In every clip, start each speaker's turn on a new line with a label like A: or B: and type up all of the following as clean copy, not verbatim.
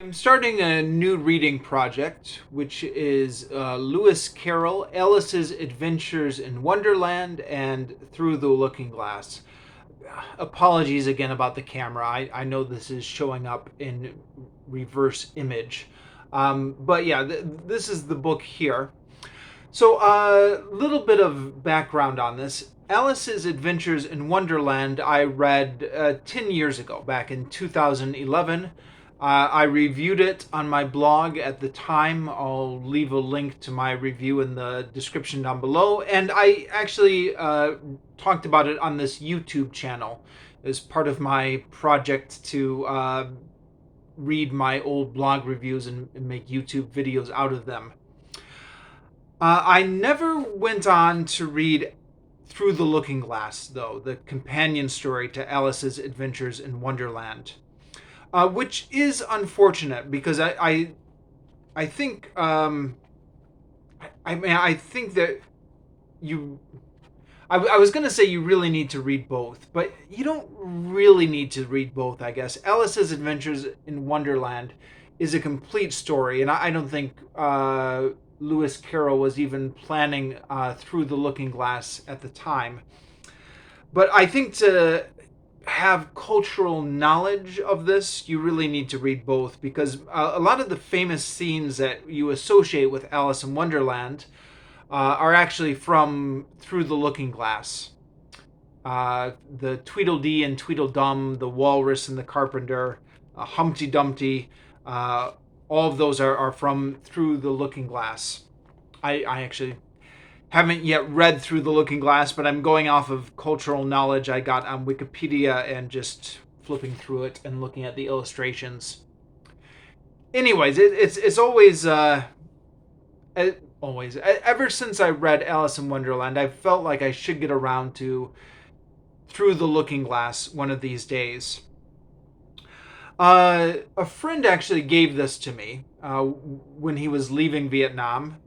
A: I'm starting a new reading project, which is Lewis Carroll, Alice's Adventures in Wonderland and Through the Looking Glass. Apologies again about the camera. I know this is showing up in reverse image. But yeah, this is the book here. So, a little bit of background on this. Alice's Adventures in Wonderland I read 10 years ago, back in 2011. I reviewed it on my blog at the time. I'll leave a link to my review in the description down below. And I actually talked about it on this YouTube channel as part of my project to read my old blog reviews and make YouTube videos out of them. I never went on to read Through the Looking Glass, though, the companion story to Alice's Adventures in Wonderland, which is unfortunate because I think I think that you. I was going to say you really need to read both, but you don't really need to read both, I guess. Alice's Adventures in Wonderland is a complete story, and I don't think Lewis Carroll was even planning Through the Looking Glass at the time. But I think to have cultural knowledge of this, you really need to read both because a lot of the famous scenes that you associate with Alice in Wonderland are actually from Through the Looking Glass. The Tweedledee and Tweedledum, the Walrus and the Carpenter, Humpty Dumpty, all of those are from Through the Looking Glass. I actually haven't yet read Through the Looking Glass, but I'm going off of cultural knowledge I got on Wikipedia and just flipping through it and looking at the illustrations. Anyways, it's always ever since I read Alice in Wonderland, I felt like I should get around to Through the Looking Glass one of these days. A friend actually gave this to me when he was leaving Vietnam.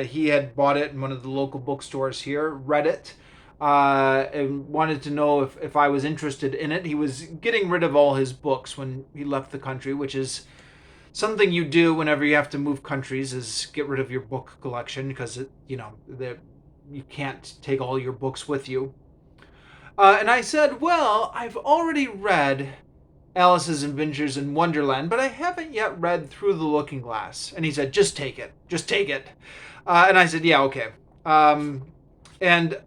A: He had bought it in one of the local bookstores here, read it, and wanted to know if I was interested in it. He was getting rid of all his books when he left the country, which is something you do whenever you have to move countries, is get rid of your book collection because you can't take all your books with you. And I said, well, I've already read Alice's Adventures in Wonderland, but I haven't yet read Through the Looking Glass. And he said, just take it. Just take it. And I said, yeah, okay. And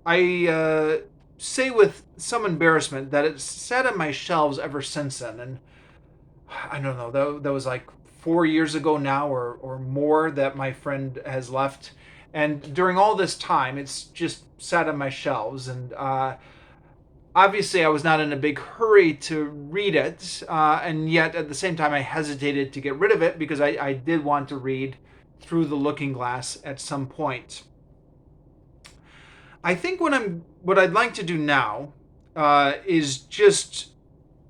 A: I say with some embarrassment that it's sat on my shelves ever since then. And I don't know, that was like 4 years ago now or more that my friend has left. And during all this time, it's just sat on my shelves. And obviously, I was not in a big hurry to read it, and yet at the same time, I hesitated to get rid of it because I did want to read Through the Looking Glass at some point. I think what I'd like to do now is just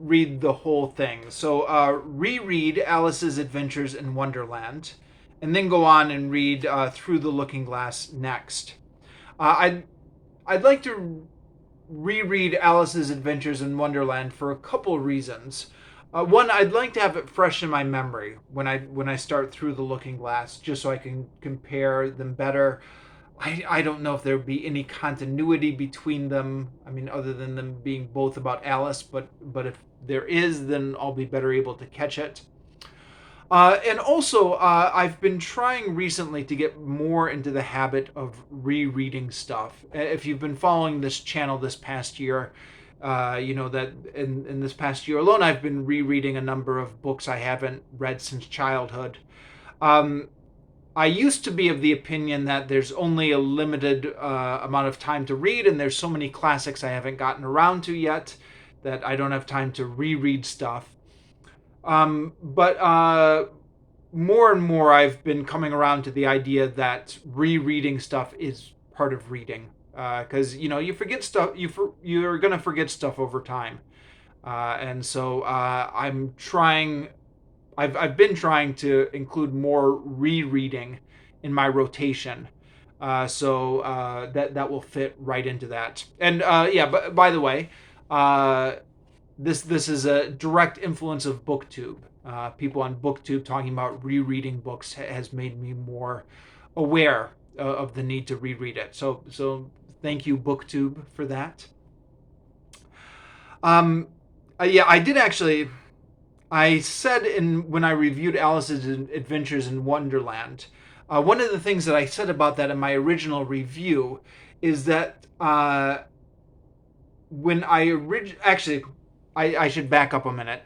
A: read the whole thing. So reread Alice's Adventures in Wonderland, and then go on and read Through the Looking Glass next. I'd like to reread Alice's Adventures in Wonderland for a couple reasons. One, I'd like to have it fresh in my memory when I start Through the Looking Glass, just so I can compare them better. I don't know if there would be any continuity between them. I mean, other than them being both about Alice, but if there is, then I'll be better able to catch it. And also, I've been trying recently to get more into the habit of rereading stuff. If you've been following this channel this past year, you know that in this past year alone, I've been rereading a number of books I haven't read since childhood. I used to be of the opinion that there's only a limited amount of time to read, and there's so many classics I haven't gotten around to yet that I don't have time to reread stuff. But more and more I've been coming around to the idea that rereading stuff is part of reading. Because, you forget stuff, you're going to forget stuff over time. And so I've been trying to include more rereading in my rotation. So that will fit right into that. And yeah, but by the way, this is a direct influence of BookTube. People on BookTube talking about rereading books has made me more aware of the need to reread it. So thank you, BookTube, for that. Um, yeah, I did actually. I said in when I reviewed Alice's Adventures in Wonderland, one of the things that I said about that in my original review is that when actually, I should back up a minute.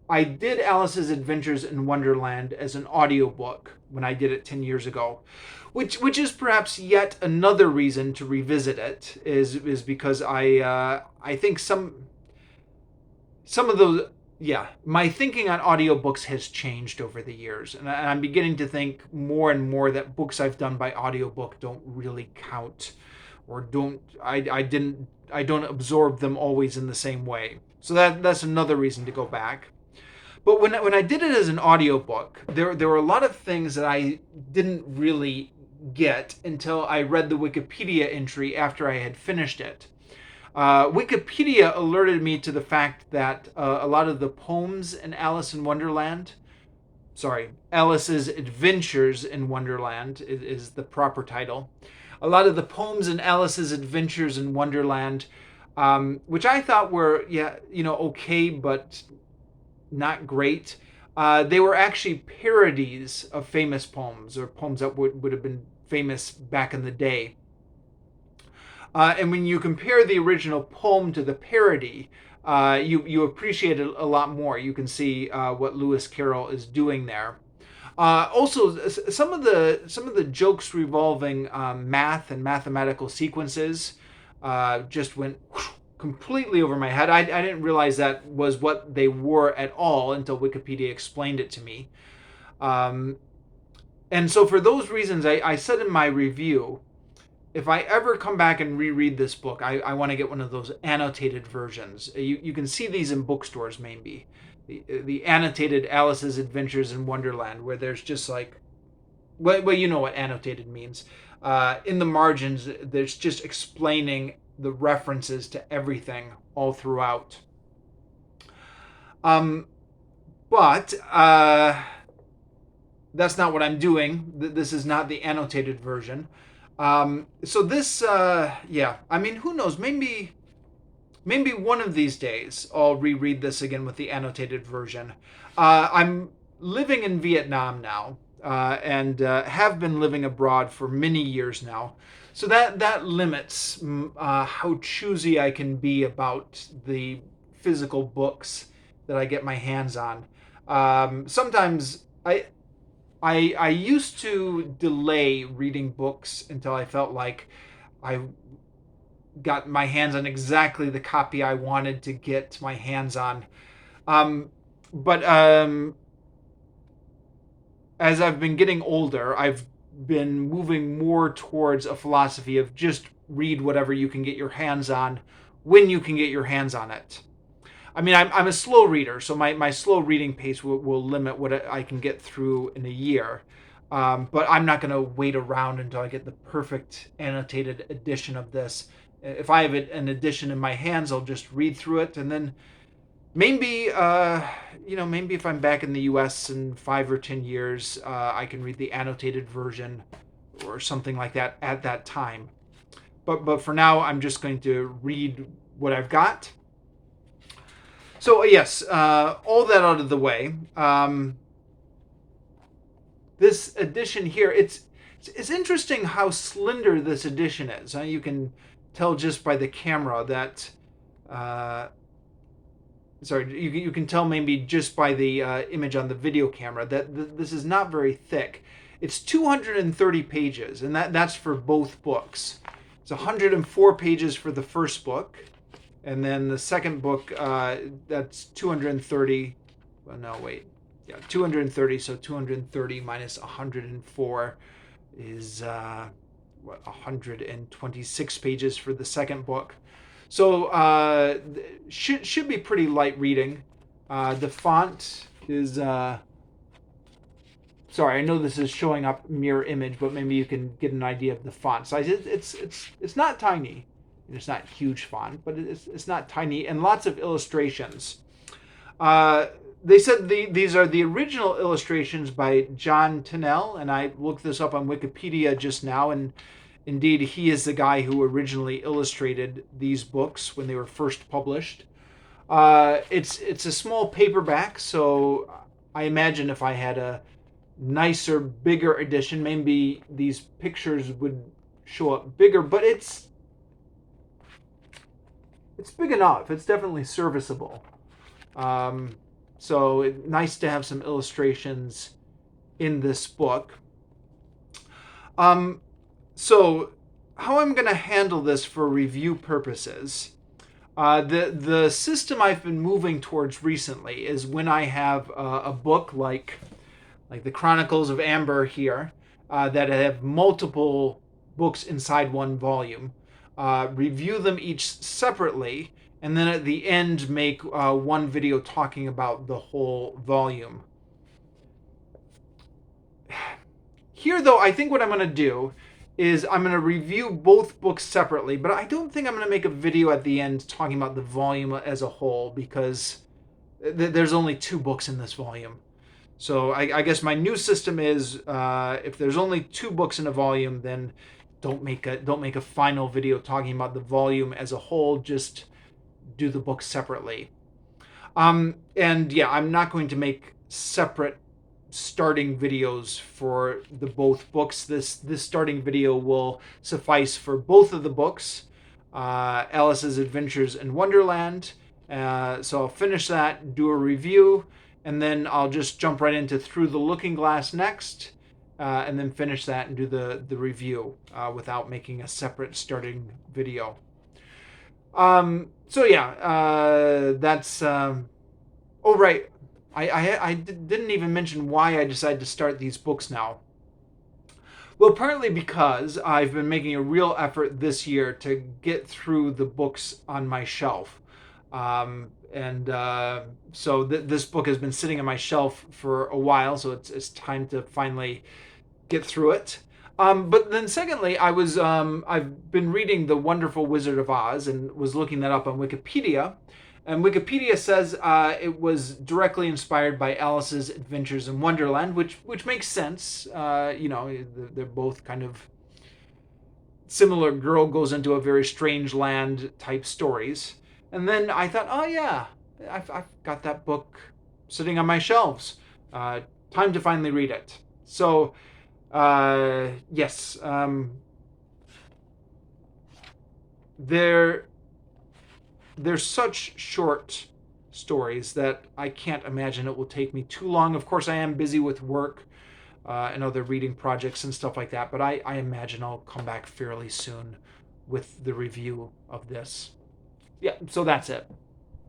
A: I did Alice's Adventures in Wonderland as an audiobook when I did it 10 years ago, which is perhaps yet another reason to revisit it is because I think some of those, yeah, my thinking on audiobooks has changed over the years, and I'm beginning to think more and more that books I've done by audiobook don't really count, or don't I don't absorb them always in the same way. So that's another reason to go back. But when I did it as an audiobook, there were a lot of things that I didn't really get until I read the Wikipedia entry after I had finished it. Wikipedia alerted me to the fact that a lot of the poems in Alice's Adventures in Wonderland is the proper title. A lot of the poems in Alice's Adventures in Wonderland, which I thought were, yeah, okay, but not great. They were actually parodies of famous poems, or poems that would have been famous back in the day. And when you compare the original poem to the parody, you appreciate it a lot more. You can see what Lewis Carroll is doing there. Also, some of the jokes revolving math and mathematical sequences just went completely over my head. I didn't realize that was what they were at all until Wikipedia explained it to me. And so for those reasons, I said in my review, if I ever come back and reread this book, I want to get one of those annotated versions. You can see these in bookstores, maybe. The annotated Alice's Adventures in Wonderland, where there's just like, well, you know what annotated means. In the margins, there's just explaining the references to everything all throughout. But that's not what I'm doing. This is not the annotated version. So this, yeah, I mean, who knows? Maybe one of these days I'll reread this again with the annotated version. I'm living in Vietnam now, and have been living abroad for many years now. So that limits how choosy I can be about the physical books that I get my hands on. Sometimes I used to delay reading books until I felt like I got my hands on exactly the copy I wanted to get my hands on. But as I've been getting older, I've been moving more towards a philosophy of just read whatever you can get your hands on when you can get your hands on it. I mean, I'm a slow reader, so my slow reading pace will limit what I can get through in a year. But I'm not going to wait around until I get the perfect annotated edition of this. If I have an edition in my hands, I'll just read through it, and then maybe, maybe if I'm back in the U.S. in 5 or 10 years, I can read the annotated version or something like that at that time. But for now, I'm just going to read what I've got. So yes, all that out of the way. This edition here, it's interesting how slender this edition is. You can tell just by the camera that. You can tell maybe just by the image on the video camera that this is not very thick. It's 230 pages, and that's for both books. It's 104 pages for the first book. And then the second book, that's 230. Well, no, wait. Yeah, 230. So 230 minus 104 is 126 pages for the second book. So should be pretty light reading. The font is. Sorry, I know this is showing up mirror image, but maybe you can get an idea of the font size. It's not tiny. It's not huge font, but it's not tiny, and lots of illustrations. They said these are the original illustrations by John Tennell, and I looked this up on Wikipedia just now, and indeed he is the guy who originally illustrated these books when they were first published. It's a small paperback, so I imagine if I had a nicer, bigger edition, maybe these pictures would show up bigger. But it's big enough. It's definitely serviceable. Um, nice to have some illustrations in this book. Um, so how I'm going to handle this for review purposes. The system I've been moving towards recently is when I have a book like the Chronicles of Amber here that have multiple books inside one volume. Review them each separately, and then at the end make one video talking about the whole volume. Here, though, I think what I'm going to do is I'm going to review both books separately, but I don't think I'm going to make a video at the end talking about the volume as a whole, because there's only 2 books in this volume. So I guess my new system is if there's only 2 books in a volume, then don't make a final video talking about the volume as a whole. Just do the books separately. And yeah, I'm not going to make separate starting videos for the both books. This starting video will suffice for both of the books, Alice's Adventures in Wonderland. So I'll finish that, do a review, and then I'll just jump right into Through the Looking Glass next, and then finish that and do the review without making a separate starting video. So yeah, that's. Oh right, I didn't even mention why I decided to start these books now. Well, partly because I've been making a real effort this year to get through the books on my shelf. So this book has been sitting on my shelf for a while, so it's time to finally get through it. But then secondly, I've been reading The Wonderful Wizard of Oz and was looking that up on Wikipedia. And Wikipedia says it was directly inspired by Alice's Adventures in Wonderland, which makes sense. They're both kind of similar. Girl goes into a very strange land type stories. And then I thought, oh yeah, I've got that book sitting on my shelves. Time to finally read it. So yes, they're such short stories that I can't imagine it will take me too long. Of course, I am busy with work and other reading projects and stuff like that, but I imagine I'll come back fairly soon with the review of this. Yeah, so that's it.